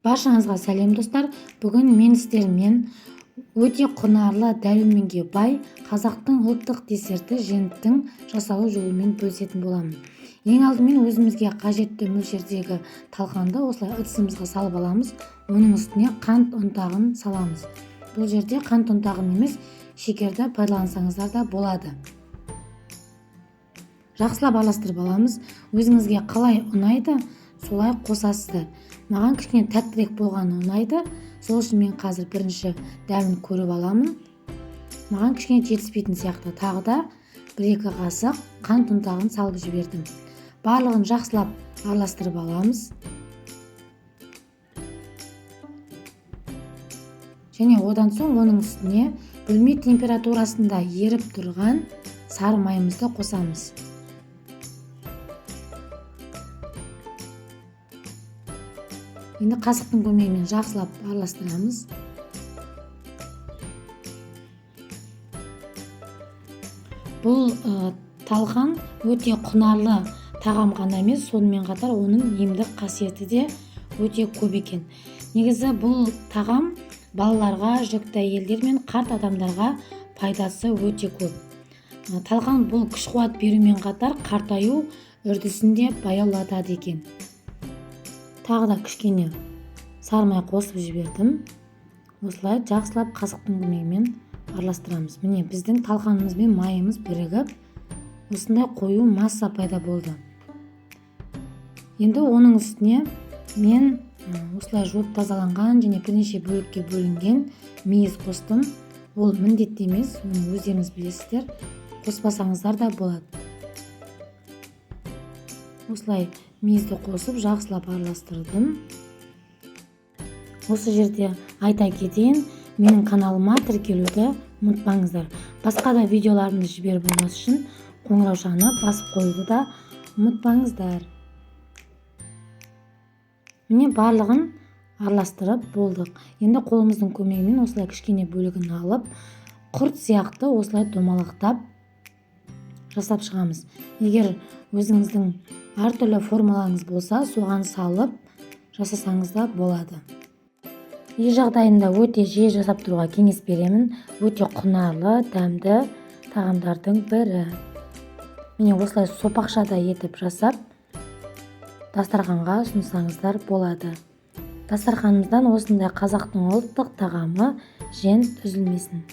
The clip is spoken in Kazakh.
Баршаңызға сәлем достар. Бүгін мен сіздермен өте құнарлы дәруменге бай қазақтың ұлттық десерті женттің жасалу жолымен бөлісетін боламын. Ең алдымен өзімізге қажетті мөлшердегі талқанды осылай ыдысымызға салып аламыз. Оның үстіне қант ұнтағын саламыз. Бұл жерде қант ұнтағын емес, шекерді пайдалансаңыздар да болады. Жақсылап араластырып аламыз. Өзіңізге қалай ұнайды, солай қосасыздар. Маған кішкене тәттірек болғаны ұнайды. Сол үшін мен қазір бірінші дәмін көріп аламын. Маған кішкене жетіспейтін сияқты. Тағы да 1-2 қасық қант ұнтағын салып жібердім. Барлығын жақсылап араластырып аламыз. Және одан соң оның үстіне бөлме температурасында еріп тұрған сары майымызды қосамыз. Енді қасықтың көмегімен жақсылап араластырамыз. Бұл талқан өте құнарлы тағам ғана емес, сонымен қатар оның емдік қасиеті де өте көп екен. Негізі бұл тағам балаларға, жүкті әйелдер мен қарт адамдарға пайдасы өте көп. Талқан бұл күш қуат берумен қатар қартаю үрдісін де баяулатады екен. Тағы да кішкене сары май қосып жібердім. Осылай жақсылап қасықтың көмегімен араластырамыз. Міне біздің талқанымыз бен майымыз бірігіп, осындай қою масса пайда болды. Енді оның үстіне мен осылай жуып тазаланған және бірнеше бөлікке бөлінген мейіз қостым. Ол міндетті емес, оны өздеріңіз білесіздер. Қоспасаңыздар да болады. Осылай мейізді қосып жақсылап араластырдым. Осы жерде айта кетейін, менің каналыма тіркелуді ұмытпаңыздар. Басқа да видеоларымды жіберіп болмас үшін қоңыраушаны басып қоюды да ұмытпаңыздар. Міне барлығын араластырып болдық. Енді қолымыздың көмегімен осылай кішкене бөлігін алып, құрт сияқты осылай домалақтап жасап шығамыз. Егер өзіңіздің әртүрлі формаларыңыз болса, соған салып жасасаңыз да болады. Үй жағдайында өте жиі жасап тұруға кеңес беремін. Өте құнарлы, дәмді тағамдардың бірі. Міне осылай сопақшада етіп жасап, дастарханға ұсынсаңыздар болады. Дастарханымыздан осындай қазақтың ұлттық тағамы жент үзілмесін.